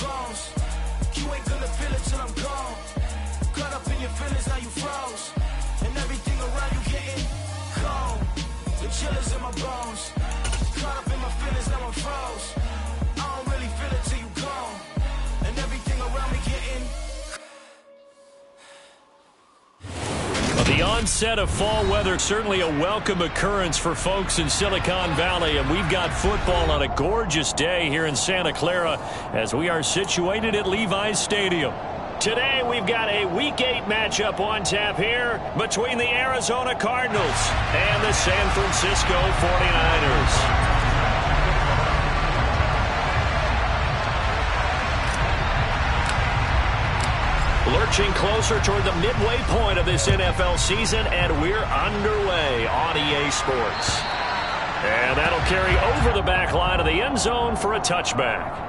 bones. You ain't gonna feel it till I'm gone. Caught up in your feelings, now you froze. And everything around you getting cold. The chillers in my bones. Caught up in my feelings, now I'm froze. I don't really feel it till you gone. And everything around me getting. Well, the onset of fall weather, certainly a welcome occurrence for folks in Silicon Valley. And we've got football on a gorgeous day here in Santa Clara as we are situated at Levi's Stadium. Today we've got a Week 8 matchup on tap here between the Arizona Cardinals and the San Francisco 49ers. Lurching closer toward the midway point of this NFL season, and we're underway on EA Sports. And that'll carry over the back line of the end zone for a touchback.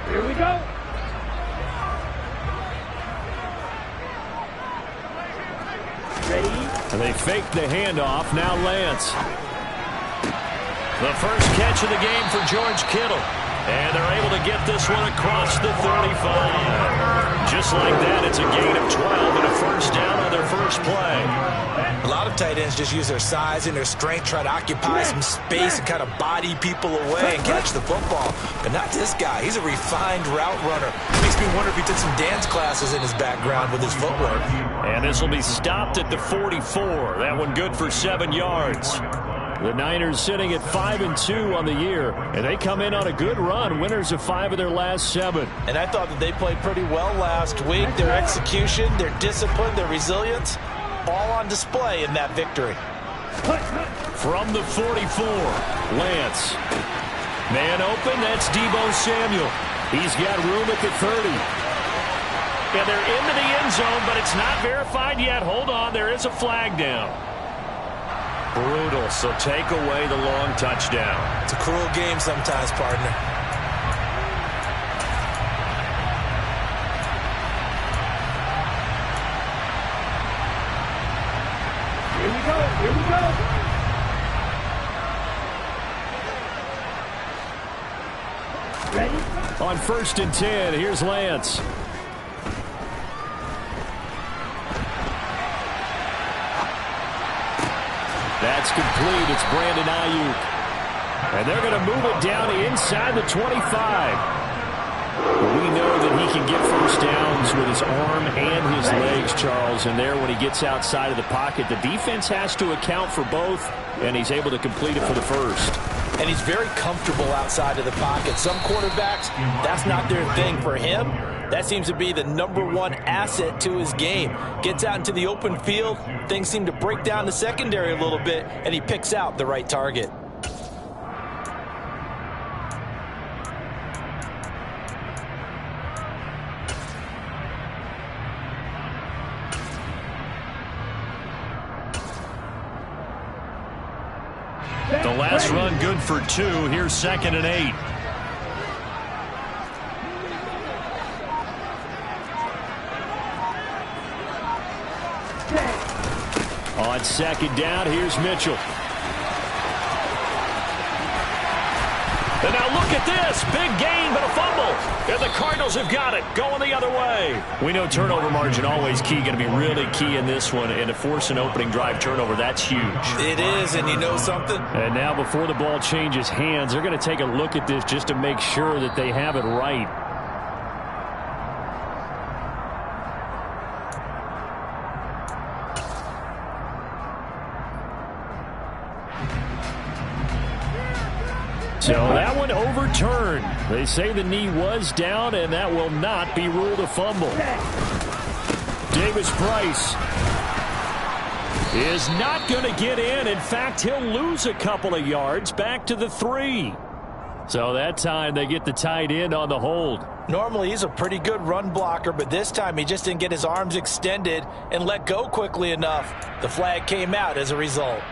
Here we go. Ready? And they fake the handoff. Now Lance. The first catch of the game for George Kittle. And they're able to get this one across the 35. Just like that, it's a gain of 12 and a first down on their first play. A lot of tight ends just use their size and their strength, try to occupy some space and kind of body people away and catch the football. But not this guy. He's a refined route runner. Makes me wonder if he took some dance classes in his background with his footwork. And this will be stopped at the 44. That one good for 7 yards. The Niners sitting at 5-2 on the year, and they come in on a good run, winners of 5 of their last 7. And I thought that they played pretty well last week. Their execution, their discipline, their resilience, all on display in that victory. From the 44, Lance. Man open, that's Deebo Samuel. He's got room at the 30. And they're into the end zone, but it's not verified yet. Hold on, there is a flag down. Brutal, so take away the long touchdown. It's a cruel game sometimes, partner. Here we go. Here we go. Ready? On 1st and 10, here's Lance. That's complete. It's Brandon Ayuk. And they're going to move it down inside the 25. We know that he can get first downs with his arm and his legs, Charles. And there, when he gets outside of the pocket, the defense has to account for both, and he's able to complete it for the first. And he's very comfortable outside of the pocket. Some quarterbacks, that's not their thing. For him, that seems to be the #1 asset to his game. Gets out into the open field, things seem to break down the secondary a little bit, and he picks out the right target. The last run good for 2. Here's 2nd and 8. On 2nd down, here's Mitchell. And now look at this. Big gain, but a fumble. And the Cardinals have got it, going the other way. We know turnover margin always key, going to be really key in this one. And to force an opening drive turnover, that's huge. It is, and you know something? And now before the ball changes hands, they're going to take a look at this just to make sure that they have it right. So that one overturned. They say the knee was down, and that will not be ruled a fumble. Davis Price is not going to get in. In fact, he'll lose a couple of yards back to the 3. So that time they get the tight end on the hold. Normally he's a pretty good run blocker, but this time he just didn't get his arms extended and let go quickly enough. The flag came out as a result.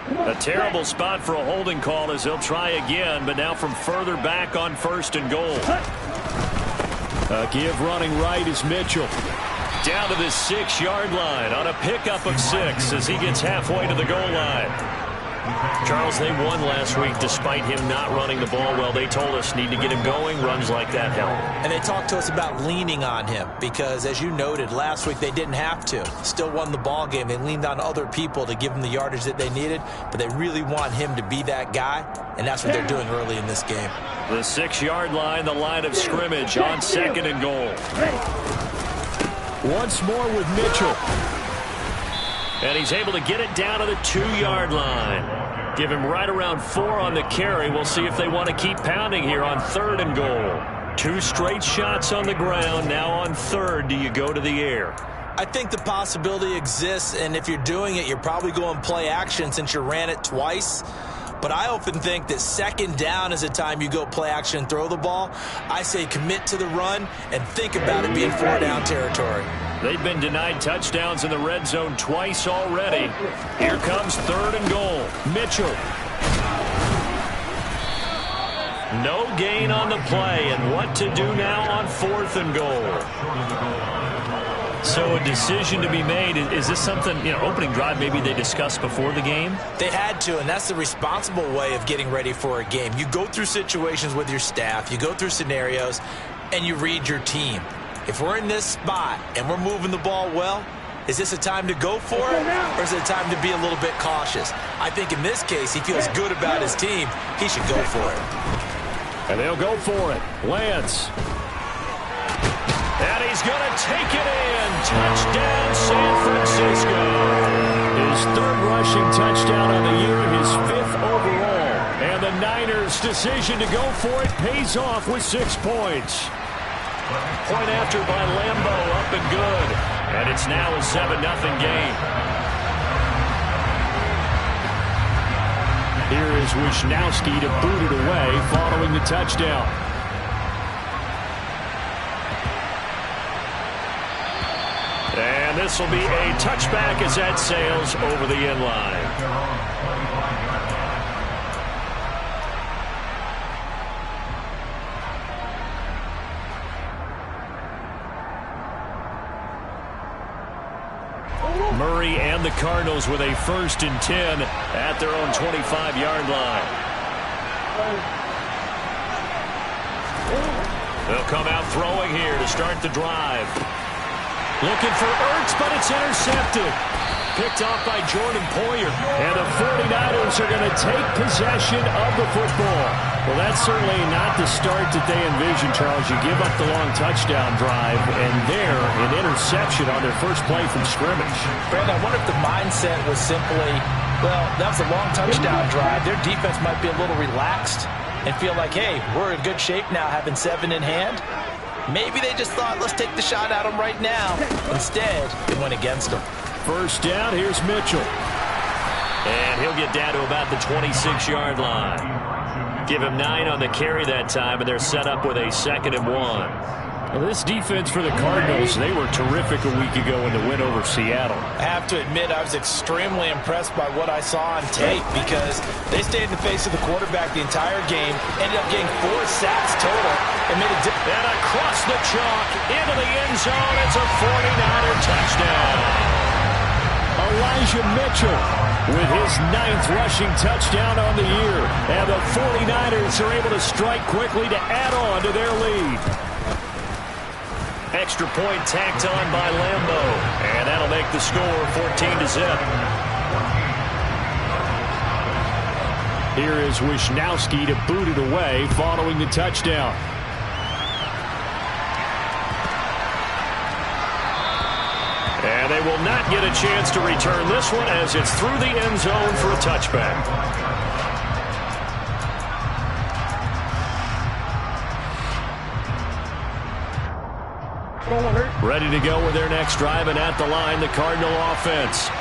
A terrible spot for a holding call as he'll try again, but now from further back on 1st and goal. Give running right is Mitchell. Down to the 6-yard line on a pickup of 6 as he gets halfway to the goal line. Charles, they won last week despite him not running the ball well. They told us need to get him going. Runs like that help. And they talked to us about leaning on him because, as you noted, last week they didn't have to. Still won the ball game. They leaned on other people to give them the yardage that they needed, but they really want him to be that guy, and that's what they're doing early in this game. The 6-yard line, the line of scrimmage on 2nd and goal. Once more with Mitchell. And he's able to get it down to the 2-yard line. Give him right around 4 on the carry. We'll see if they want to keep pounding here on 3rd and goal. 2 straight shots on the ground. Now on 3rd, do you go to the air? I think the possibility exists, and if you're doing it, you're probably going play action since you ran it twice. But I often think that 2nd down is a time you go play action and throw the ball. I say commit to the run and think about it being 4-down territory. They've been denied touchdowns in the red zone twice already. Here comes 3rd and goal. Mitchell. No gain on the play, and what to do now on 4th and goal. So a decision to be made. Is this something, opening drive maybe they discussed before the game? They had to, and that's the responsible way of getting ready for a game. You go through situations with your staff, you go through scenarios, and you read your team. If we're in this spot and we're moving the ball well, is this a time to go for it, or is it a time to be a little bit cautious? I think in this case, he feels good about his team. He should go for it. And they'll go for it. Lance. And he's going to take it in. Touchdown, San Francisco. His 3rd rushing touchdown on the year, his 5th overall. And the Niners' decision to go for it pays off with 6 points. Point after by Lambo, up and good. And it's now a 7-0 game. Here is Wisnowski to boot it away following the touchdown. And this will be a touchback as that sails over the end line. Murray and the Cardinals with a 1st and 10 at their own 25-yard line. They'll come out throwing here to start the drive. Looking for Ertz, but it's intercepted. Picked off by Jordan Poyer. And the 49ers are going to take possession of the football. Well, that's certainly not the start that they envisioned, Charles. You give up the long touchdown drive, and there, an interception on their first play from scrimmage. Brandon, I wonder if the mindset was simply, well, that was a long touchdown drive. Their defense might be a little relaxed and feel like, hey, we're in good shape now having 7 in hand. Maybe they just thought, let's take the shot at them right now. Instead, it went against them. 1st down, here's Mitchell. And he'll get down to about the 26-yard line. Give him 9 on the carry that time, and they're set up with a 2nd and 1. Well, this defense for the Cardinals, they were terrific a week ago in the win over Seattle. I have to admit, I was extremely impressed by what I saw on tape because they stayed in the face of the quarterback the entire game, ended up getting 4 sacks total, and made a difference. And across the chalk, into the end zone, it's a 49er touchdown. Elijah Mitchell with his 9th rushing touchdown on the year. And the 49ers are able to strike quickly to add on to their lead. Extra point tacked on by Lambo. And that'll make the score 14-0. Here is Wisnowski to boot it away following the touchdown. And they will not get a chance to return this one as it's through the end zone for a touchback. Ready to go with their next drive, and at the line, the Cardinal offense.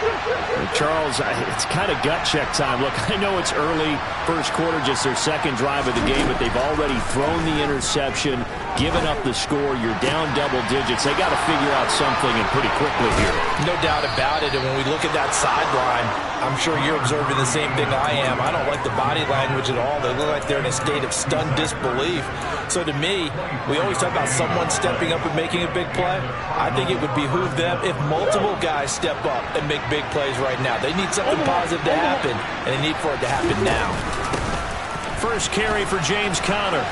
Charles, it's kind of gut check time. Look, I know it's early, first quarter, just their second drive of the game, but they've already thrown the interception, given up the score. You're down double digits. They got to figure out something, and pretty quickly here. No doubt about it, and when we look at that sideline, I'm sure you're observing the same thing I am. I don't like the body language at all. They look like they're in a state of stunned disbelief. So to me, we always talk about someone stepping up and making a big play. I think it would behoove them if multiple guys step up and make big plays right now. They need something positive to happen, and they need for it to happen now. First carry for James Conner.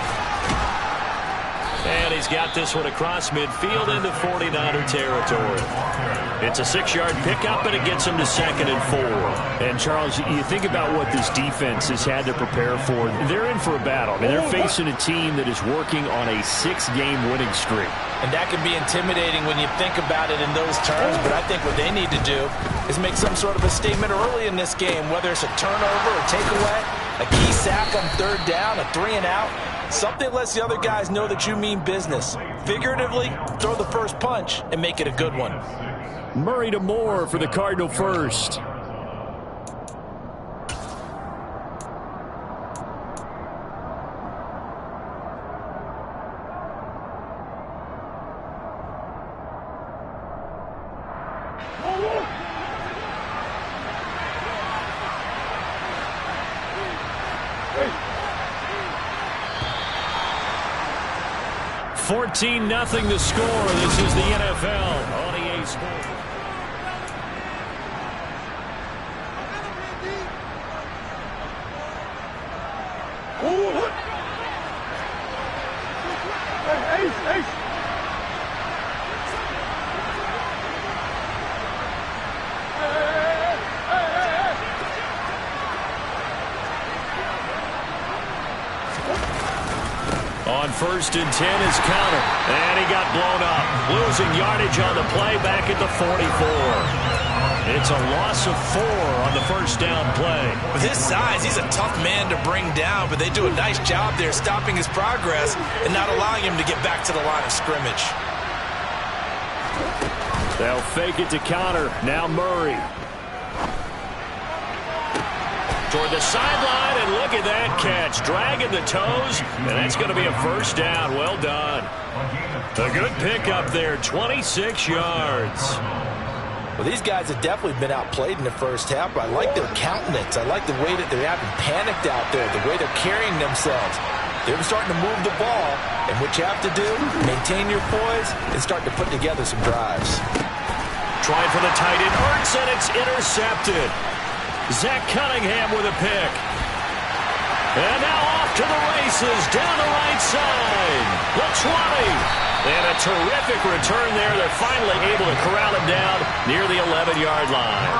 And he's got this one across midfield into 49er territory. It's a 6-yard pickup, and it gets him to 2nd and 4. And, Charles, you think about what this defense has had to prepare for. They're in for a battle. I mean, they're facing a team that is working on a 6-game winning streak. And that can be intimidating when you think about it in those terms, but I think what they need to do is make some sort of a statement early in this game, whether it's a turnover, a takeaway, a key sack on 3rd down, a 3-and-out. Something lets the other guys know that you mean business. Figuratively, throw the first punch and make it a good one. Murray to Moore for the Cardinal first. Nothing the score. This is the NFL on EA Sports. On 1st and 10 is Conner, and he got blown up. Losing yardage on the play back at the 44. It's a loss of 4 on the first down play. With his size, he's a tough man to bring down, but they do a nice job there stopping his progress and not allowing him to get back to the line of scrimmage. They'll fake it to Conner. Now Murray. Toward the sideline, and look at that catch. Dragging the toes, and that's going to be a first down. Well done. A good pickup there, 26 yards. Well, these guys have definitely been outplayed in the first half, but I like their countenance. I like the way that they're having panicked out there, the way they're carrying themselves. They're starting to move the ball, and what you have to do, maintain your poise and start to put together some drives. Trying for the tight end, Ertz, and it's intercepted. Zach Cunningham with a pick. And now off to the races, down the right side. The 20. And a terrific return there. They're finally able to corral him down near the 11-yard line.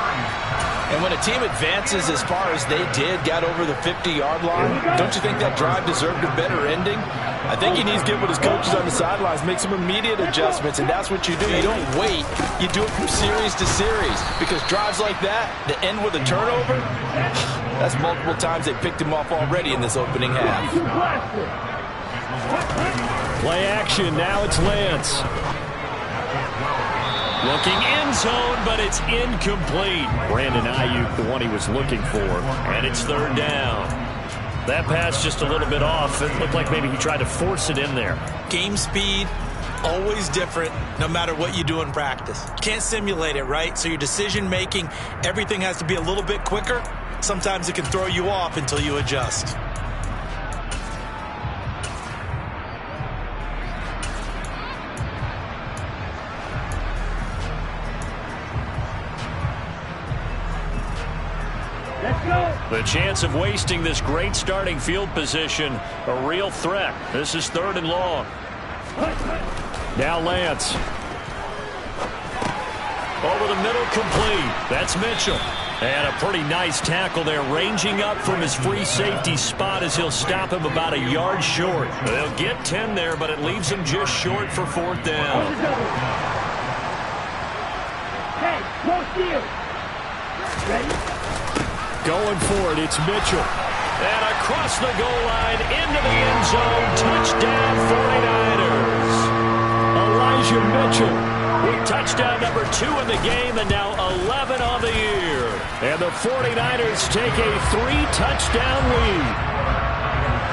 And when a team advances as far as they did, got over the 50-yard line, don't you think that drive deserved a better ending? I think he needs to get with his coaches on the sidelines, make some immediate adjustments, and that's what you do. You don't wait. You do it from series to series, because drives like that end with a turnover, that's multiple times they picked him off already in this opening half. Play action. Now it's Lance. Looking end zone, but it's incomplete. Brandon Ayuk, the one he was looking for, and it's 3rd down. That pass just a little bit off. It looked like maybe he tried to force it in there. Game speed, always different, no matter what you do in practice. You can't simulate it, right? So your decision-making, everything has to be a little bit quicker. Sometimes it can throw you off until you adjust. The chance of wasting this great starting field position, a real threat. This is 3rd and long. Now Lance. Over the middle, complete. That's Mitchell. And a pretty nice tackle there, ranging up from his free safety spot as he'll stop him about a yard short. They'll get 10 there, but it leaves him just short for 4th down. Hey, close to you. Ready? Going for it, it's Mitchell. And across the goal line, into the end zone, touchdown 49ers. Elijah Mitchell with touchdown number 2 in the game and now 11 on the year. And the 49ers take a 3-touchdown lead.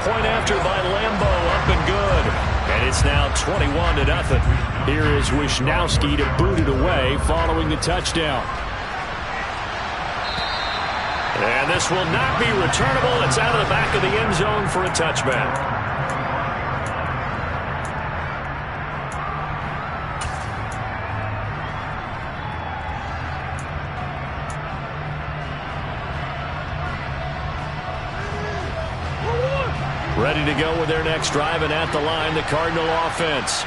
Point after by Lambo, up and good. And it's now 21-0. Here is Wisnowski to boot it away following the touchdown. And this will not be returnable. It's out of the back of the end zone for a touchback. Ready to go with their next drive, and at the line, the Cardinal offense.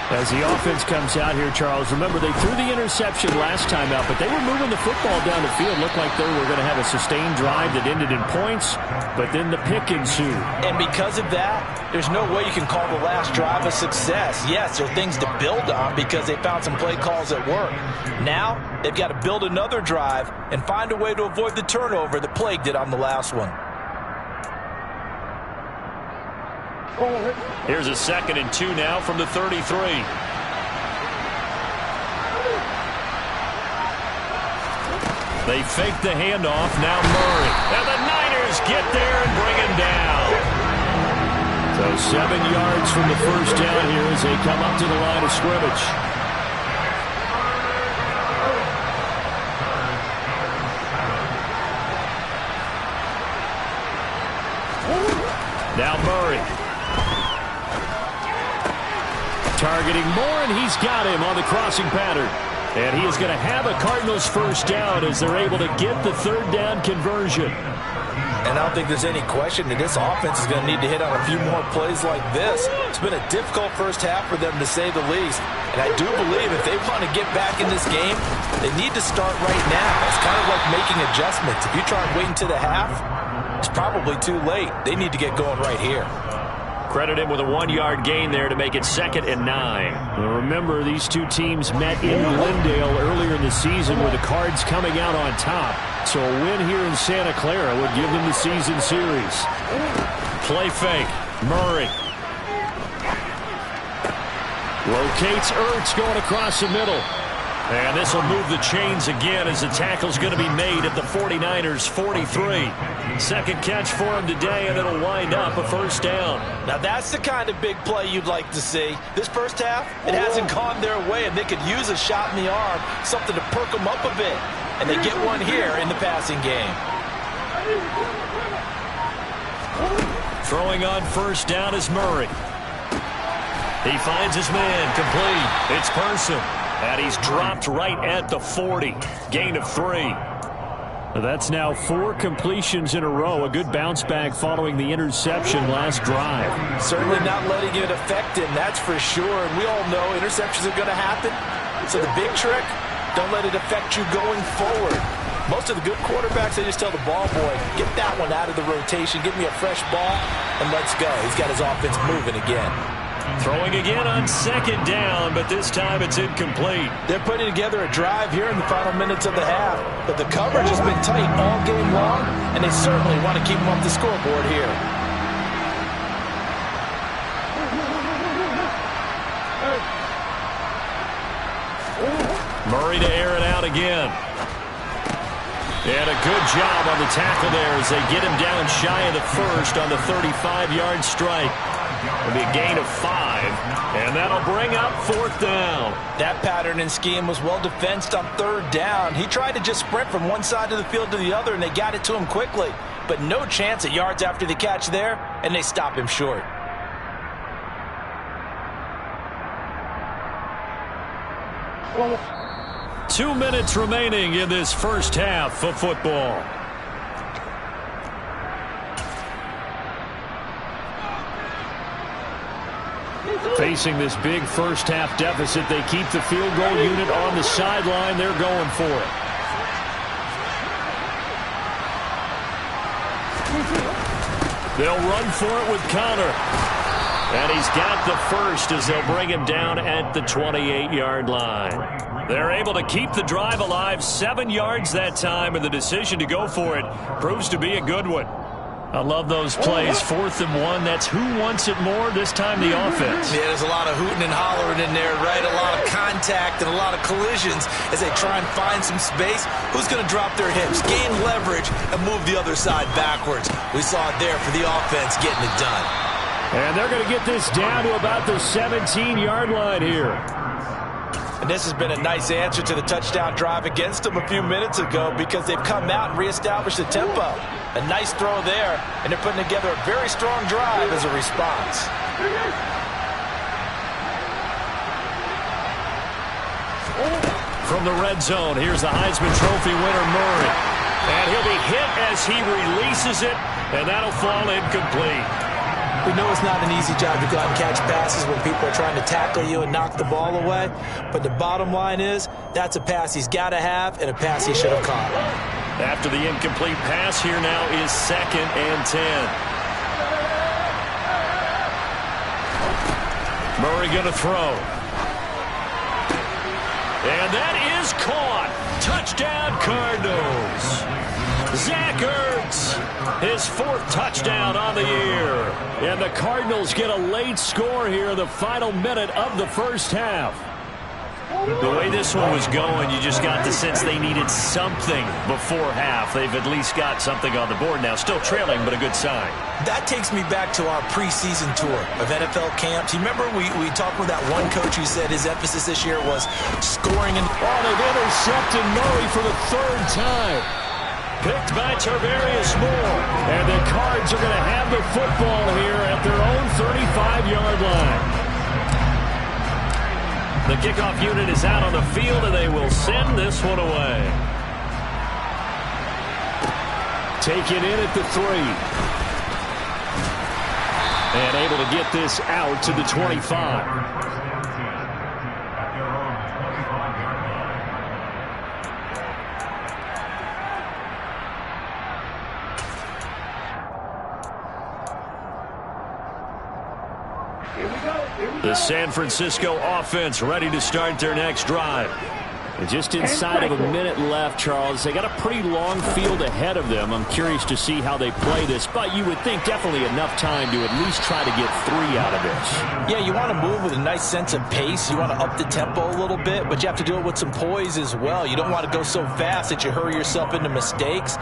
As the offense comes out here, Charles, remember they threw the interception last time out, but they were moving the football down the field. Looked like they were going to have a sustained drive that ended in points, but then the pick ensued. And because of that, there's no way you can call the last drive a success. Yes, there are things to build on because they found some play calls that work. Now, they've got to build another drive and find a way to avoid the turnover that plagued it on the last one. Here's a 2nd and 2 now from the 33. They fake the handoff. Now Murray. And the Niners get there and bring him down. So 7 yards from the first down here as they come up to the line of scrimmage. Now Murray. Targeting Moore, and he's got him on the crossing pattern. And he is going to have a Cardinals first down as they're able to get the 3rd down conversion. And I don't think there's any question that this offense is going to need to hit on a few more plays like this. It's been a difficult first half for them, to say the least. And I do believe if they want to get back in this game, they need to start right now. It's kind of like making adjustments. If you try and wait until the half, it's probably too late. They need to get going right here. Credit him with a 1-yard gain there to make it 2nd and 9. Well, remember, these two teams met in Glendale earlier in the season with the Cards coming out on top. So a win here in Santa Clara would give them the season series. Play fake. Murray. Locates Ertz going across the middle. And this will move the chains again as the tackle's going to be made at the 49ers' 43. 2nd catch for him today, and it'll wind up a first down. Now that's the kind of big play you'd like to see. This first half, it hasn't gone their way, and they could use a shot in the arm, something to perk them up a bit. And they get one here in the passing game. Throwing on first down is Murray. He finds his man, complete. It's Person. And he's dropped right at the 40. Gain of 3. That's now 4 completions in a row. A good bounce back following the interception last drive. Certainly not letting it affect him, that's for sure. And we all know interceptions are going to happen. So the big trick, don't let it affect you going forward. Most of the good quarterbacks, they just tell the ball boy, get that one out of the rotation, give me a fresh ball, and let's go. He's got his offense moving again. Throwing again on 2nd down, but this time it's incomplete. They're putting together a drive here in the final minutes of the half, but the coverage has been tight all game long, and they certainly want to keep them off the scoreboard here. Murray to air it out again. And a good job on the tackle there as they get him down shy of the first on the 35-yard strike. It'll be a gain of 5, and that'll bring up 4th down. That pattern and scheme was well defensed on 3rd down. He tried to just sprint from one side of the field to the other, and they got it to him quickly. But no chance at yards after the catch there, and they stop him short. Well, 2 minutes remaining in this first half of football. Facing this big first-half deficit, they keep the field goal unit on the sideline. They're going for it. They'll run for it with Connor. And he's got the first as they'll bring him down at the 28-yard line. They're able to keep the drive alive, 7 yards that time, and the decision to go for it proves to be a good one. I love those plays. 4th and 1. That's who wants it more, this time the offense. Yeah, there's a lot of hooting and hollering in there, right? A lot of contact and a lot of collisions as they try and find some space. Who's going to drop their hips, gain leverage, and move the other side backwards? We saw it there for the offense getting it done. And they're going to get this down to about the 17-yard line here. And this has been a nice answer to the touchdown drive against them a few minutes ago because they've come out and reestablished the tempo. A nice throw there, and they're putting together a very strong drive as a response. From the red zone, here's the Heisman Trophy winner, Murray. And he'll be hit as he releases it, and that'll fall incomplete. We know it's not an easy job to go out and catch passes when people are trying to tackle you and knock the ball away. But the bottom line is, that's a pass he's got to have and a pass he should have caught. After the incomplete pass, here now is 2nd and 10. Murray going to throw. And that is caught. Touchdown, Cardinals. Zach Ertz, his 4th touchdown on the year. And the Cardinals get a late score here in the final minute of the first half. The way this one was going, you just got the sense they needed something before half. They've at least got something on the board now. Still trailing, but a good sign. That takes me back to our preseason tour of NFL camps. You remember we talked with that one coach who said his emphasis this year was scoring. Oh, they've intercepted Murray for the 3rd time. Picked by Tarvarius Moore. And the Cards are going to have the football here at their own 35-yard line. The kickoff unit is out on the field, and they will send this one away. Taken in at the 3. And able to get this out to the 25. The San Francisco offense ready to start their next drive. And just inside of a minute left, Charles. They got a pretty long field ahead of them. I'm curious to see how they play this, but you would think definitely enough time to at least try to get 3 out of this. Yeah, you want to move with a nice sense of pace. You want to up the tempo a little bit, but you have to do it with some poise as well. You don't want to go so fast that you hurry yourself into mistakes.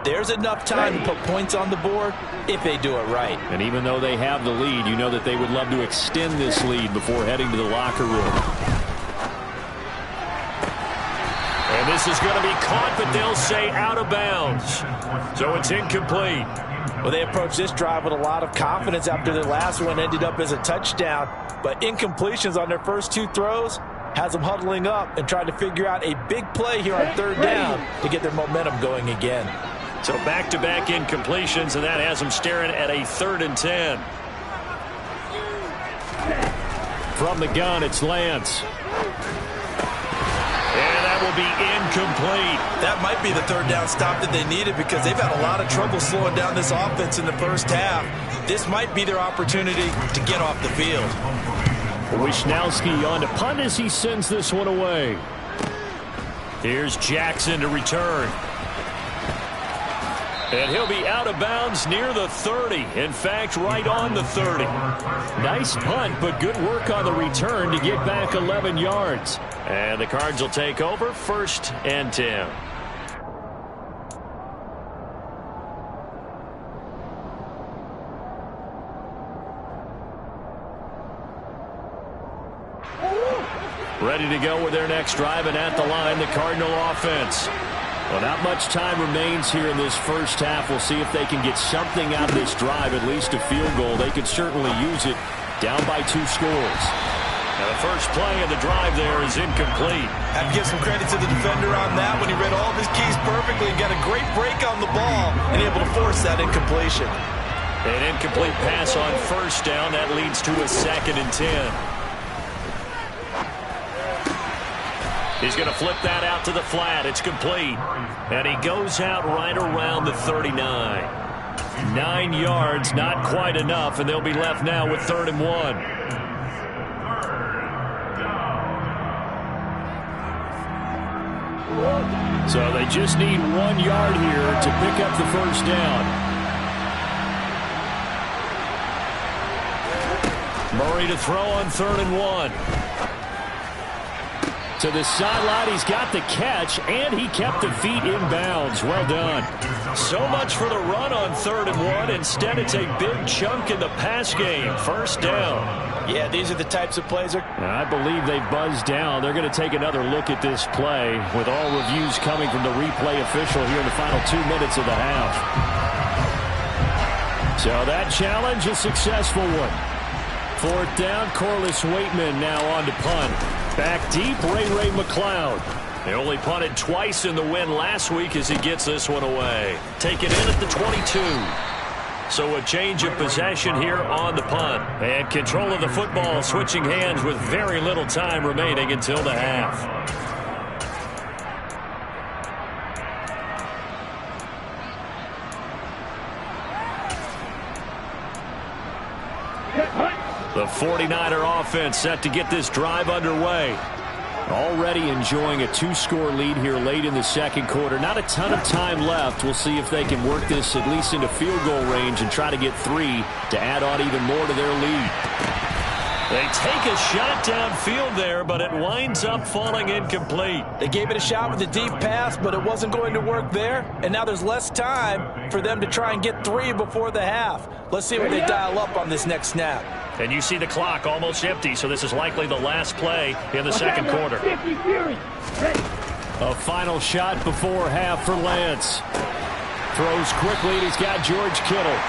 There's enough time to put points on the board if they do it right. And even though they have the lead, you know that they would love to extend this lead before heading to the locker room. And this is going to be caught, but they'll say out of bounds. So it's incomplete. Well, they approached this drive with a lot of confidence after their last one ended up as a touchdown. But incompletions on their first 2 throws has them huddling up and trying to figure out a big play here on 3rd down to get their momentum going again. So back-to-back incompletions, and that has them staring at a 3rd and 10. From the gun, it's Lance. And that will be incomplete. That might be the 3rd down stop that they needed because they've had a lot of trouble slowing down this offense in the first half. This might be their opportunity to get off the field. Wisnowski on to punt as he sends this one away. Here's Jackson to return. And he'll be out of bounds near the 30. In fact, right on the 30. Nice punt, but good work on the return to get back 11 yards. And the Cards will take over 1st and 10. Ready to go with their next drive, and at the line, the Cardinal offense. Well, not much time remains here in this first half. We'll see if they can get something out of this drive, at least a field goal. They could certainly use it down by 2 scores. Now the first play of the drive there is incomplete. Have to give some credit to the defender on that when he read all of his keys perfectly and got a great break on the ball and able to force that incompletion. An incomplete pass on 1st down. That leads to a 2nd and 10. He's going to flip that out to the flat. It's complete. And he goes out right around the 39. 9 yards, not quite enough, and they'll be left now with 3rd and 1. So they just need 1 yard here to pick up the first down. Murray to throw on 3rd and 1. To the sideline, he's got the catch, and he kept the feet in bounds. Well done. So much for the run on 3rd and 1. Instead, it's a big chunk in the pass game. 1st down. Yeah, these are the types of plays. I believe they buzzed down. They're going to take another look at this play with all reviews coming from the replay official here in the final 2 minutes of the half. So that challenge, a successful one. 4th down, Corliss Waitman now on to punt. Back deep, Ray McLeod. They only punted twice in the win last week as he gets this one away. Take it in at the 22. So a change of possession here on the punt. And control of the football switching hands with very little time remaining until the half. The 49er offense set to get this drive underway. Already enjoying a 2-score lead here late in the 2nd quarter. Not a ton of time left. We'll see if they can work this at least into field goal range and try to get 3 to add on even more to their lead. They take a shot downfield there, but it winds up falling incomplete. They gave it a shot with a deep pass, but it wasn't going to work there. And now there's less time for them to try and get 3 before the half. Let's see what they dial up on this next snap. And you see the clock almost empty, so this is likely the last play in the 2nd quarter. A final shot before half for Lance. Throws quickly, and he's got George Kittle.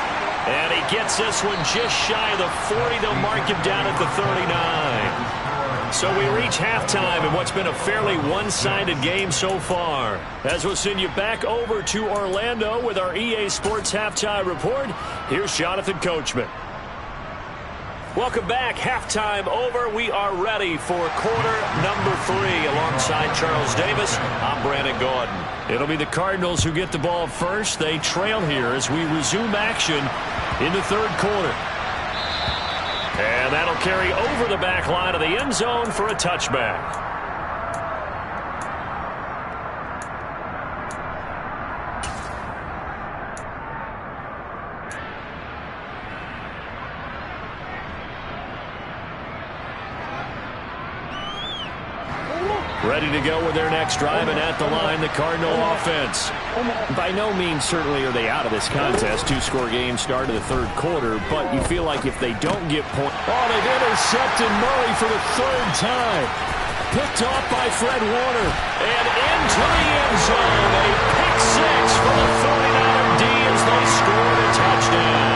And he gets this one just shy of the 40. They'll mark him down at the 39. So we reach halftime in what's been a fairly one-sided game so far. As we'll send you back over to Orlando with our EA Sports Halftime Report, here's Jonathan Coachman. Welcome back. Halftime over. We are ready for quarter number 3. Alongside Charles Davis, I'm Brandon Gordon. It'll be the Cardinals who get the ball first. They trail here as we resume action in the 3rd quarter. And that'll carry over the back line of the end zone for a touchback. Ready to go with their next drive, and at the line, the Cardinal offense. By no means certainly are they out of this contest. 2-score game start of the 3rd quarter, but you feel like if they don't get points. Oh, they've intercepted Murray for the 3rd time. Picked off by Fred Warner. And into the end zone. A pick 6 for the 49er D as they scored a touchdown.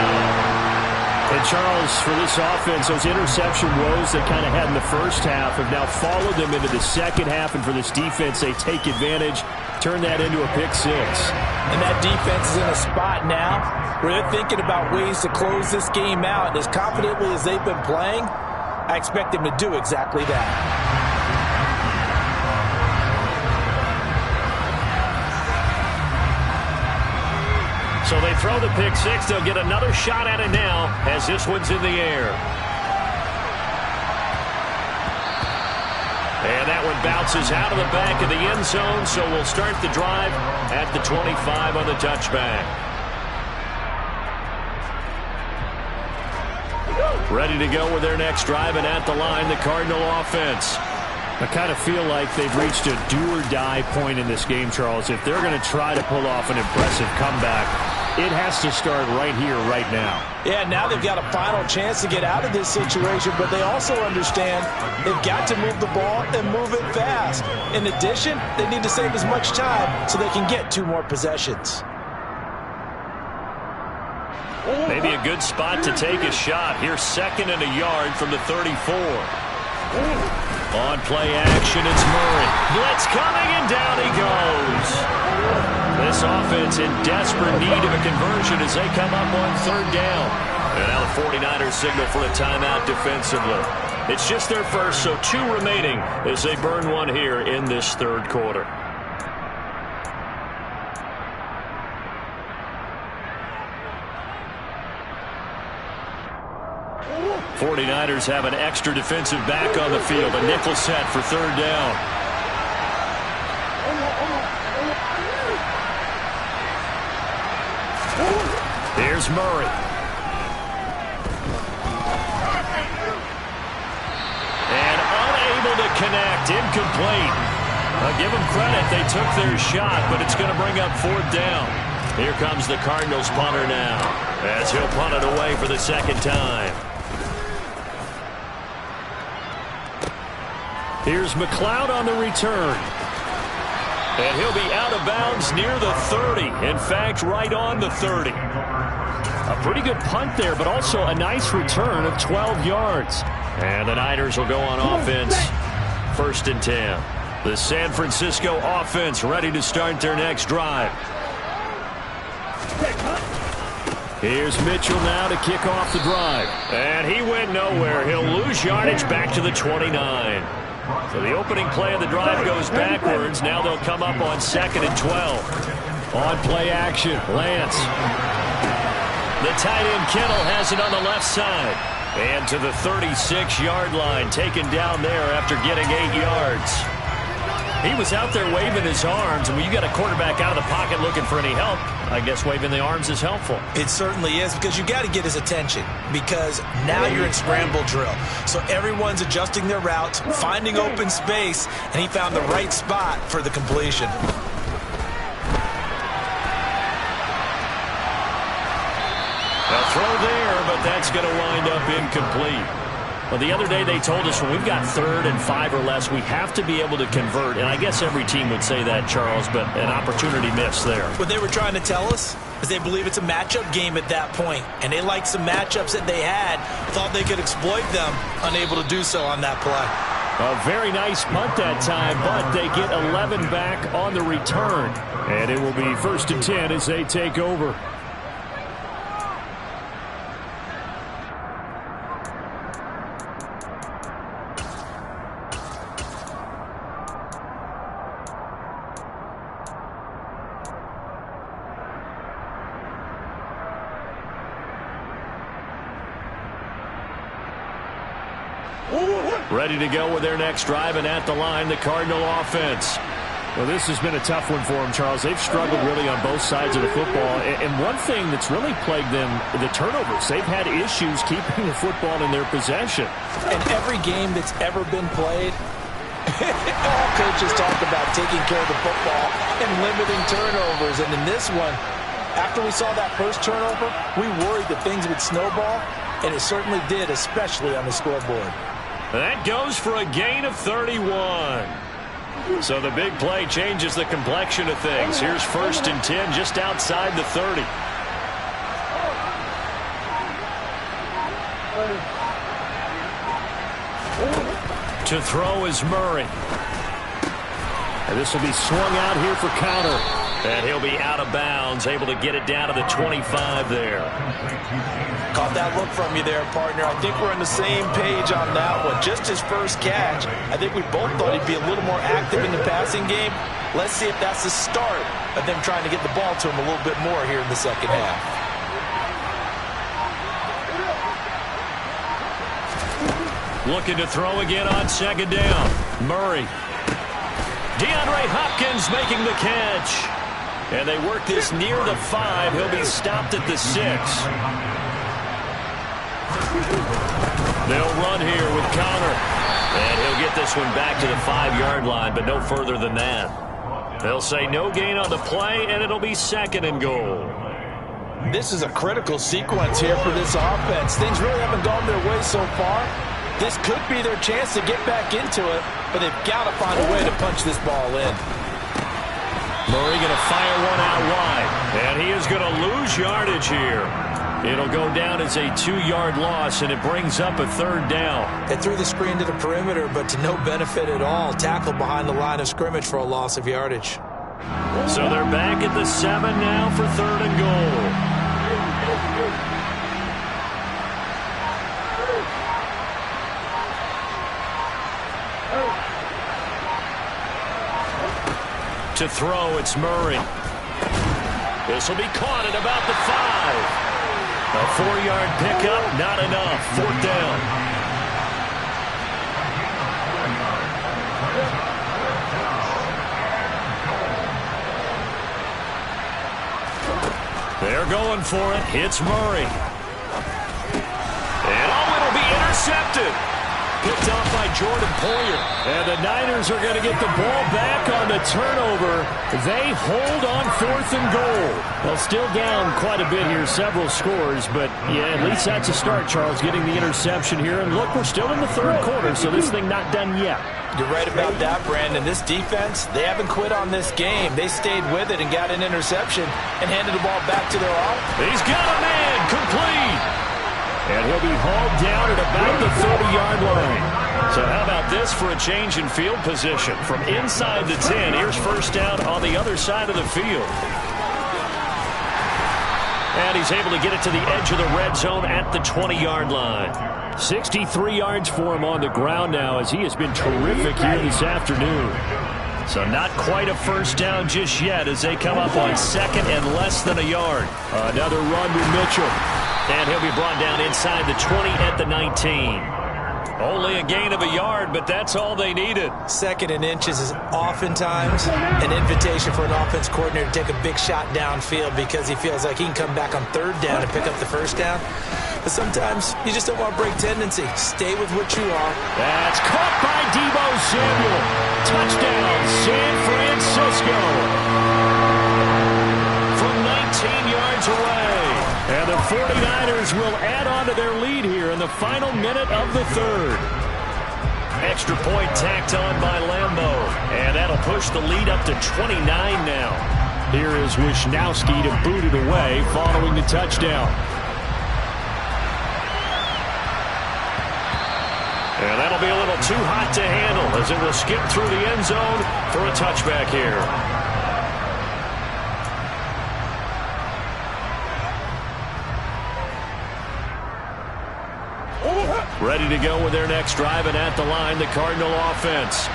And Charles, for this offense, those interception woes they kind of had in the first half have now followed them into the 2nd half. And for this defense, they take advantage, turn that into a pick 6. And that defense is in a spot now where they're thinking about ways to close this game out. And as confidently as they've been playing, I expect them to do exactly that. So they throw the pick 6. They'll get another shot at it now as this one's in the air. And that one bounces out of the back of the end zone, so we'll start the drive at the 25 on the touchback. Ready to go with their next drive, and at the line, the Cardinal offense. I kind of feel like they've reached a do-or-die point in this game, Charles. If they're going to try to pull off an impressive comeback, it has to start right here, right now. Yeah, now they've got a final chance to get out of this situation, but they also understand they've got to move the ball and move it fast. In addition, they need to save as much time so they can get 2 more possessions. Maybe a good spot to take a shot. Here's 2nd and a yard from the 34. On play action, it's Murray. Blitz coming, and down he goes. This offense in desperate need of a conversion as they come up on 3rd down. And now the 49ers signal for a timeout defensively. It's just their first, so 2 remaining as they burn one here in this 3rd quarter. '49ers have an extra defensive back on the field. A nickel set for 3rd down. Here's Murray. unable to connect. Incomplete. I'll give them credit. They took their shot, but it's going to bring up 4th down. Here comes the Cardinals punter now, as he'll punt it away for the 2nd time. Here's McLeod on the return. And he'll be out of bounds near the 30. In fact, right on the 30. A pretty good punt there, but also a nice return of 12 yards. And the Niners will go on offense. 1st and 10. The San Francisco offense ready to start their next drive. Here's Mitchell now to kick off the drive. And he went nowhere. He'll lose yardage back to the 29. So the opening play of the drive goes backwards. Now they'll come up on 2nd and 12. On play action, Lance. The tight end Kittle has it on the left side. And to the 36-yard line, taken down there after getting 8 yards. He was out there waving his arms, and when you got a quarterback out of the pocket looking for any help, I guess waving the arms is helpful. It certainly is, because you got to get his attention, because now you're in scramble drill. So everyone's adjusting their routes, finding open space, and he found the right spot for the completion. A throw there, but that's going to wind up incomplete. Well, the other day they told us when we've got 3rd and 5 or less, we have to be able to convert. And I guess every team would say that, Charles, but an opportunity missed there. What they were trying to tell us is they believe it's a matchup game at that point. And they liked some matchups that they had, thought they could exploit them, unable to do so on that play. A very nice punt that time, but they get 11 back on the return. And it will be 1st and 10 as they take over. Ready to go with their next drive, and at the line, the Cardinal offense. Well, this has been a tough one for them, Charles. They've struggled really on both sides of the football. And one thing that's really plagued them, the turnovers. They've had issues keeping the football in their possession. In every game that's ever been played, all coaches talk about taking care of the football and limiting turnovers. And in this one, after we saw that first turnover, we worried that things would snowball, and it certainly did, especially on the scoreboard. That goes for a gain of 31. So the big play changes the complexion of things. Here's 1st and 10 just outside the 30. To throw is Murray. And this will be swung out here for counter. And he'll be out of bounds, able to get it down to the 25 there. Caught that look from you there, partner. I think we're on the same page on that one. Just his first catch, I think we both thought he'd be a little more active in the passing game. Let's see if that's the start of them trying to get the ball to him a little bit more here in the second half. Looking to throw again on 2nd down. Murray. DeAndre Hopkins making the catch. And they work this near the 5. He'll be stopped at the 6. They'll run here with counter. And he'll get this one back to the 5-yard line, but no further than that. They'll say no gain on the play, and it'll be 2nd and goal. This is a critical sequence here for this offense. Things really haven't gone their way so far. This could be their chance to get back into it, but they've got to find a way to punch this ball in. Murray going to fire one out wide, and he is going to lose yardage here. It'll go down as a 2-yard loss, and it brings up a 3rd down. They threw the screen to the perimeter, but to no benefit at all. Tackled behind the line of scrimmage for a loss of yardage. So they're back at the 7 now for 3rd and goal. To throw, it's Murray. This will be caught at about the 5. A 4-yard pickup, not enough. 4th down. They're going for it. It's Murray. And it'll be intercepted. picked off by Jordan Poyer. And the Niners are going to get the ball back on the turnover. They hold on 4th and goal. Well, still down quite a bit here, several scores, but yeah, at least that's a start, Charles, getting the interception here. And look, we're still in the 3rd quarter, so this thing not done yet. You're right about that, Brandon. This defense, they haven't quit on this game. They stayed with it and got an interception and handed the ball back to their offense. He's got a man, complete. And he'll be hauled down at about the 30-yard line. So how about this for a change in field position? From inside the 10, here's first down on the other side of the field. And he's able to get it to the edge of the red zone at the 20-yard line. 63 yards for him on the ground now as he has been terrific here this afternoon. So not quite a first down just yet as they come up on 2nd and less than a yard. Another run to Mitchell. And he'll be brought down inside the 20 at the 19. Only a gain of a yard, but that's all they needed. 2nd and inches is oftentimes an invitation for an offense coordinator to take a big shot downfield because he feels like he can come back on 3rd down and pick up the first down. But sometimes you just don't want to break tendency. Stay with what you are. That's caught by Deebo Samuel. Touchdown, San Francisco. From 19 yards away. And the 49ers will add on to their lead here in the final minute of the 3rd. Extra point tacked on by Lambeau. And that'll push the lead up to 29 now. Here is Wisnowski to boot it away following the touchdown. And that'll be a little too hot to handle as it will skip through the end zone for a touchback here. Ready to go with their next drive, and at the line, the Cardinal offense.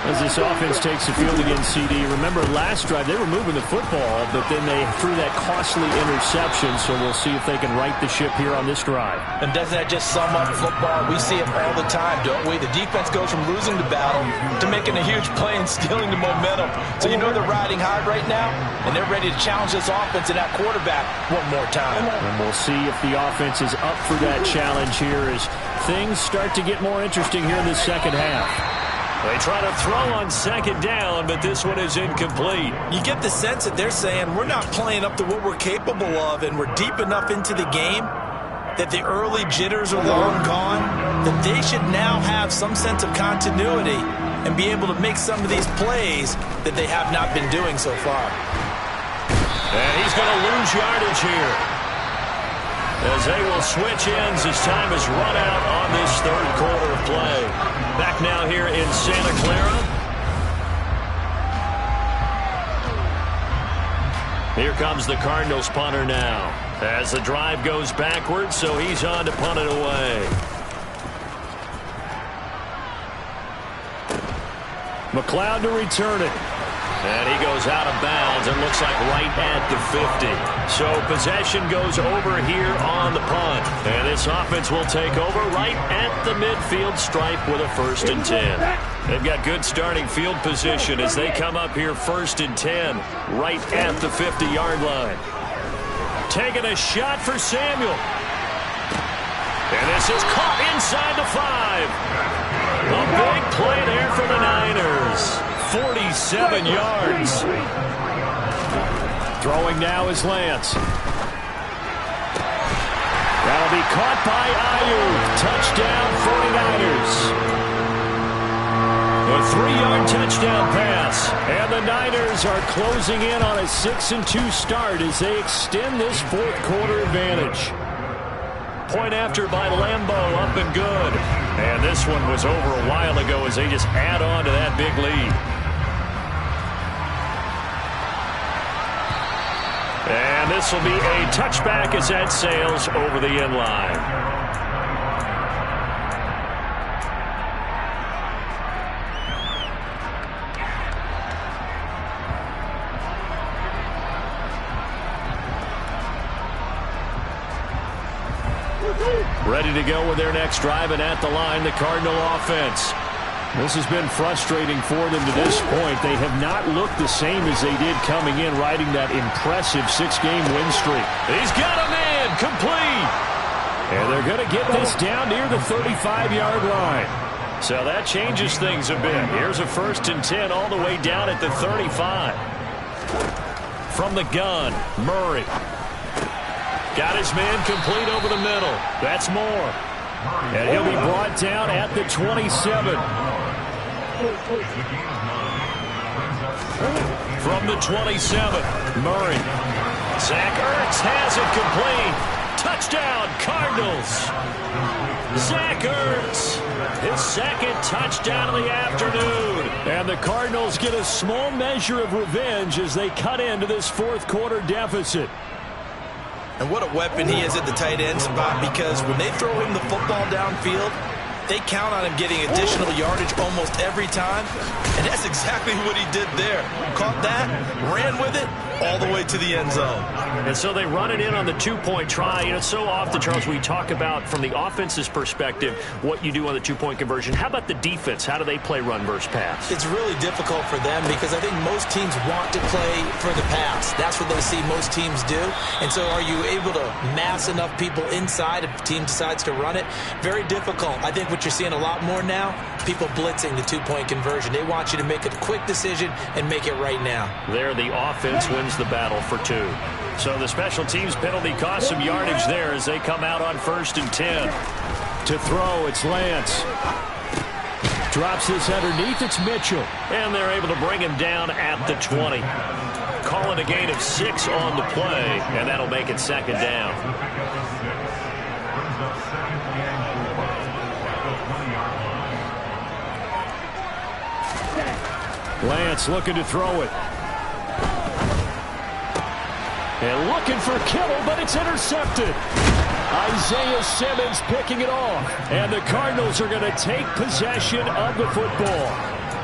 As this offense takes the field against CD, remember last drive they were moving the football, but then they threw that costly interception, so we'll see if they can right the ship here on this drive. And doesn't that just sum up football? We see it all the time, don't we? The defense goes from losing the battle to making a huge play and stealing the momentum. So you know they're riding high right now, and they're ready to challenge this offense and that quarterback one more time. And we'll see if the offense is up for that challenge here as things start to get more interesting here in the second half. They try to throw on 2nd down, but this one is incomplete. You get the sense that they're saying we're not playing up to what we're capable of, and we're deep enough into the game that the early jitters are long gone, that they should now have some sense of continuity and be able to make some of these plays that they have not been doing so far. And he's going to lose yardage here as they will switch ends as time is run out on this 3rd quarter of play. Back now here in Santa Clara. Here comes the Cardinals punter now as the drive goes backwards, so he's on to punt it away. McLeod to return it. And he goes out of bounds and looks like right at the 50. So possession goes over here on the punt. And this offense will take over right at the midfield stripe with a 1st and 10. They've got good starting field position as they come up here 1st and 10 right at the 50-yard line. Taking a shot for Samuel. And this is caught inside the 5. A big play there for the Niners. 47 yards. Throwing now is Lance. That'll be caught by Ayuk. Touchdown 49ers. A 3-yard touchdown pass. And the Niners are closing in on a 6-2 start as they extend this 4th quarter advantage. Point after by Lambeau, up and good. And this one was over a while ago as they just add on to that big lead. And this will be a touchback as that sails over the end line. Ready to go with their next drive, and at the line, the Cardinal offense. This has been frustrating for them to this point. They have not looked the same as they did coming in, riding that impressive 6-game win streak. He's got a man, complete. And they're going to get this down near the 35-yard line. So that changes things a bit. Here's a 1st and 10 all the way down at the 35. From the gun, Murray. Got his man complete over the middle. That's Moore. And he'll be brought down at the 27. From the 27, Murray. Zach Ertz has it complete. Touchdown, Cardinals. Zach Ertz, his 2nd touchdown of the afternoon. And the Cardinals get a small measure of revenge as they cut into this 4th quarter deficit. And what a weapon he is at the tight end spot, because when they throw him the football downfield, they count on him getting additional yardage almost every time. And that's exactly what he did there. Caught that, ran with it, all the way to the end zone. And so they run it in on the 2-point try. You know, so often, Charles, we talk about from the offense's perspective what you do on the 2-point conversion. How about the defense? How do they play run versus pass? It's really difficult for them because I think most teams want to play for the pass. That's what they see most teams do. And so are you able to mass enough people inside if the team decides to run it? Very difficult. I think what you're seeing a lot more now, people blitzing the 2-point conversion. They want you to make a quick decision and make it right now. There, the offense wins the battle for 2. So the special teams penalty cost some yardage there as they come out on 1st and 10. To throw, it's Lance. Drops this underneath, it's Mitchell. And they're able to bring him down at the 20. Calling a gain of 6 on the play, and that'll make it 2nd down. Lance looking to throw it. And looking for Kittle, but it's intercepted. Isaiah Simmons picking it off. And the Cardinals are going to take possession of the football.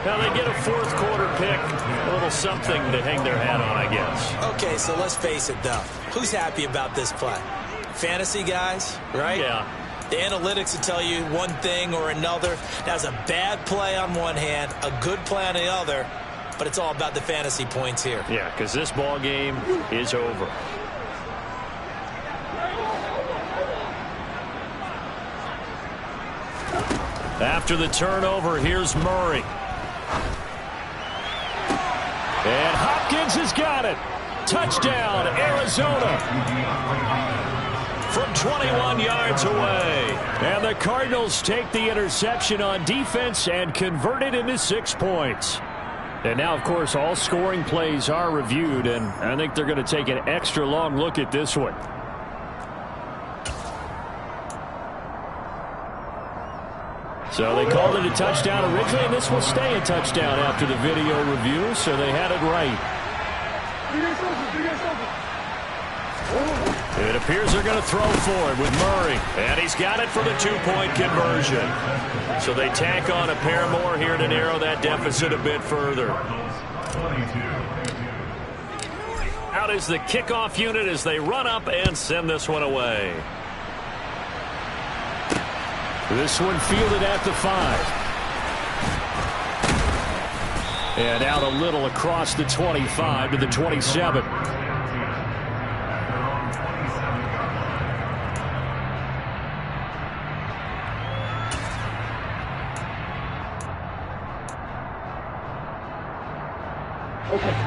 Now they get a 4th quarter pick. A little something to hang their hat on, I guess. Okay, so let's face it, though. Who's happy about this play? Fantasy guys, right? Yeah. The analytics will tell you one thing or another. That's a bad play on one hand, a good play on the other, but it's all about the fantasy points here. Yeah, because this ball game is over. After the turnover, here's Murray. And Hopkins has got it. Touchdown, Arizona. From 21 yards away. And the Cardinals take the interception on defense and convert it into 6 points. And now, of course, all scoring plays are reviewed, and I think they're going to take an extra long look at this one. So they called it a touchdown originally, and this will stay a touchdown after the video review, so they had it right. It appears they're going to throw for it with Murray, and he's got it for the 2-point conversion. So they tack on a pair more here to narrow that deficit a bit further. Out is the kickoff unit as they run up and send this one away. This one fielded at the 5. And out a little across the 25 to the 27.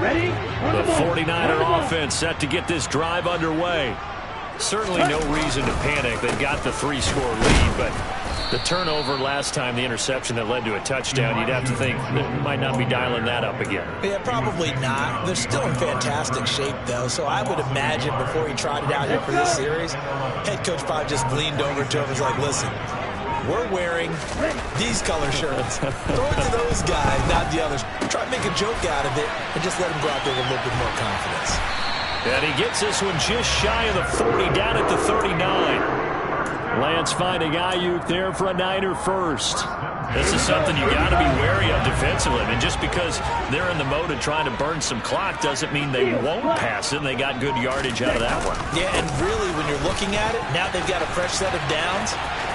Ready? The 49er offense set to get this drive underway. Certainly no reason to panic. They've got the 3-score lead, but the turnover last time, the interception that led to a touchdown, you'd have to think they might not be dialing that up again. Yeah, probably not. They're still in fantastic shape, though, so I would imagine before he tried it out here for this series, head coach probably just leaned over to him and was like, listen, we're wearing these color shirts. Throw it to those guys, not the others. Try to make a joke out of it and just let him go out there with a little bit more confidence. And he gets this one just shy of the 40, down at the 39. Lance finding Ayuk there for a Niner first. This is something you got to be wary of defensively. And just because they're in the mode of trying to burn some clock doesn't mean they won't pass it. And they got good yardage out of that one. Yeah, and really, when you're looking at it, now they've got a fresh set of downs.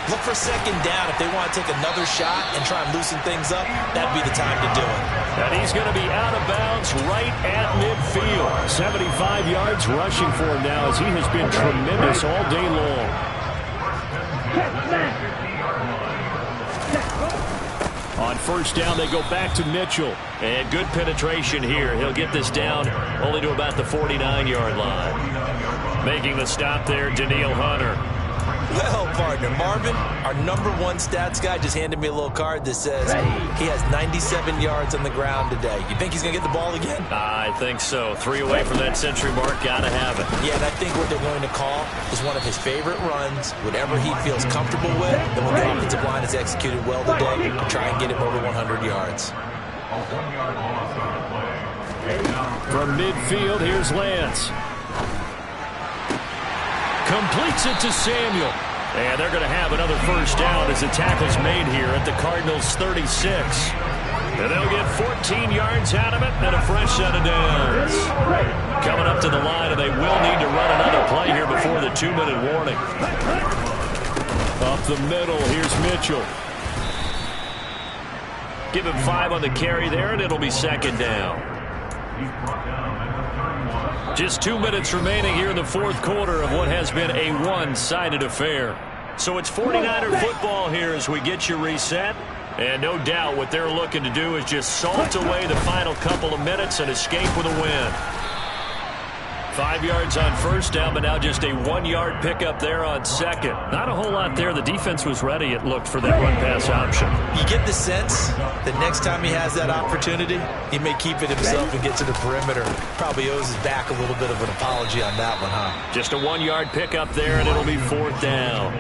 Look for 2nd down. If they want to take another shot and try and loosen things up, that'd be the time to do it. And he's going to be out of bounds right at midfield. 75 yards rushing for him now as he has been tremendous all day long. first down. They go back to Mitchell. And good penetration here. He'll get this down only to about the 49-yard line. Making the stop there, Danielle Hunter. Well, partner, Marvin, our #1 stats guy, just handed me a little card that says he has 97 yards on the ground today. You think he's going to get the ball again? I think so. 3 away from that century mark. Got to have it. Yeah, and I think what they're going to call is one of his favorite runs, whatever he feels comfortable with, and when the offensive line has executed well today, to try and get him over 100 yards. From midfield, here's Lance. Completes it to Samuel. And they're going to have another first down as the tackle's made here at the Cardinals' 36. And they'll get 14 yards out of it and a fresh set of downs. Coming up to the line, and they will need to run another play here before the 2-minute warning. Up the middle, here's Mitchell. Give him 5 on the carry there, and it'll be second down. Just 2 minutes remaining here in the fourth quarter of what has been a one-sided affair. So it's 49er football here as we get you reset. And no doubt what they're looking to do is just salt away the final couple of minutes and escape with a win. 5 yards on first down, but now just a 1-yard pickup there on second. Not a whole lot there. The defense was ready, it looked, for that run-pass option. You get the sense that next time he has that opportunity, he may keep it himself and get to the perimeter. Probably owes his back a little bit of an apology on that one, huh? Just a 1-yard pickup there, and it'll be fourth down.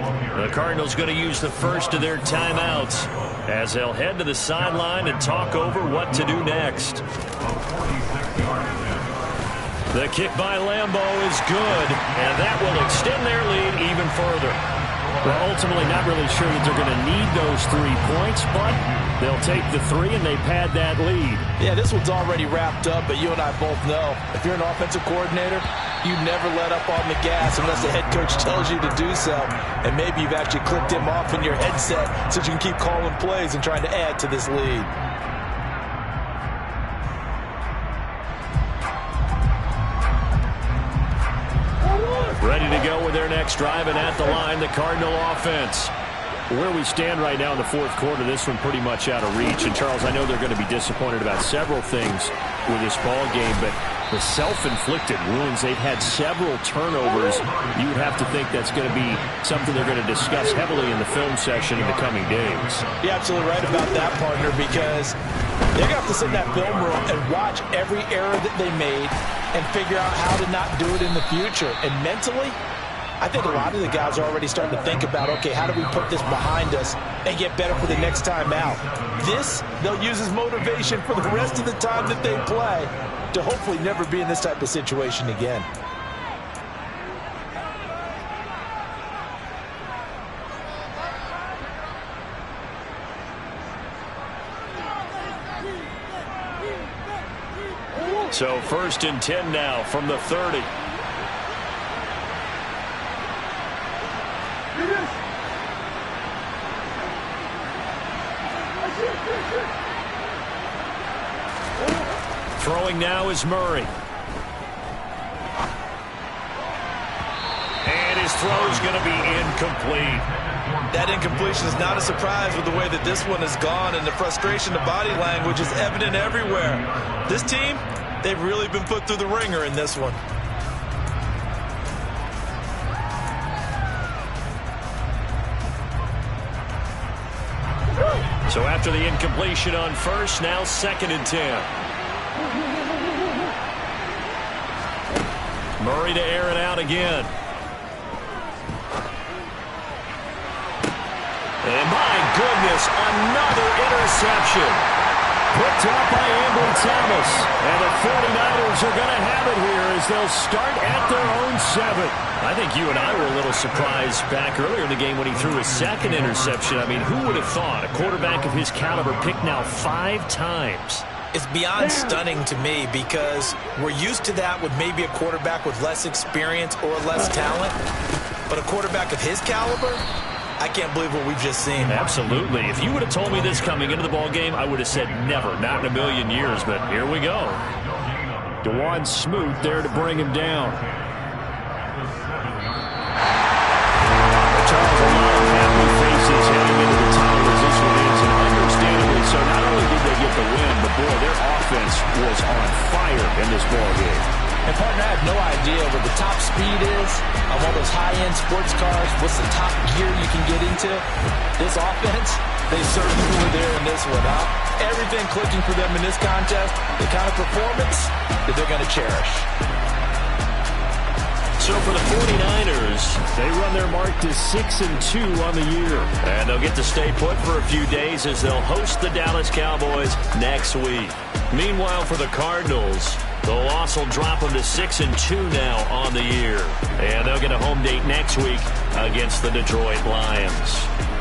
The Cardinals going to use the first of their timeouts as they'll head to the sideline and talk over what to do next. The kick by Lambeau is good, and that will extend their lead even further. Well, ultimately not really sure that they're going to need those 3 points, but they'll take the 3 and they pad that lead. Yeah, this one's already wrapped up, but you and I both know if you're an offensive coordinator, you never let up on the gas unless the head coach tells you to do so. And maybe you've actually clicked him off in your headset so you can keep calling plays and trying to add to this lead. Ready to go with their next drive, and at the line, the Cardinal offense. Where we stand right now in the fourth quarter, this one pretty much out of reach. And, Charles, I know they're going to be disappointed about several things with this ball game, but the self-inflicted wounds, they've had several turnovers. You would have to think that's going to be something they're going to discuss heavily in the film session in the coming days. You're absolutely right about that, partner, because they're going to have to sit in that film room and watch every error that they made and figure out how to not do it in the future. And mentally, I think a lot of the guys are already starting to think about, okay, how do we put this behind us and get better for the next time out? This, they'll use as motivation for the rest of the time that they play to hopefully never be in this type of situation again. So 1st and 10 now from the 30. Throwing now is Murray. And his throw's going to be incomplete. That incompletion is not a surprise with the way that this one has gone, and the frustration, the body language is evident everywhere. This team, they've really been put through the ringer in this one. So after the incompletion on first, now 2nd and 10. Murray to air it out again. And my goodness, another interception. Picked up by Ambry Thomas. And the 49ers are going to have it here as they'll start at their own 7. I think you and I were a little surprised back earlier in the game when he threw his 2nd interception. I mean, who would have thought a quarterback of his caliber picked now 5 times? It's beyond stunning to me because we're used to that with maybe a quarterback with less experience or less talent. But a quarterback of his caliber, I can't believe what we've just seen. Absolutely. If you would have told me this coming into the ball game, I would have said never, not in a million years. But here we go. DeJuan Smoot there to bring him down. Charles, a lot of happy faces heading into the time as this one is, and understandably so. Not was on fire in this ball game. And, partner, I have no idea what the top speed is on one of those high-end sports cars. What's the top gear you can get into? This offense, they certainly were there in this one, huh? Everything clicking for them in this contest, the kind of performance that they're going to cherish. So for the 49ers, They run their mark to 6-2 on the year. and they'll get to stay put for a few days as they'll host the Dallas Cowboys next week. Meanwhile, for the Cardinals, the loss will drop them to 6-2 now on the year. And they'll get a home date next week against the Detroit Lions.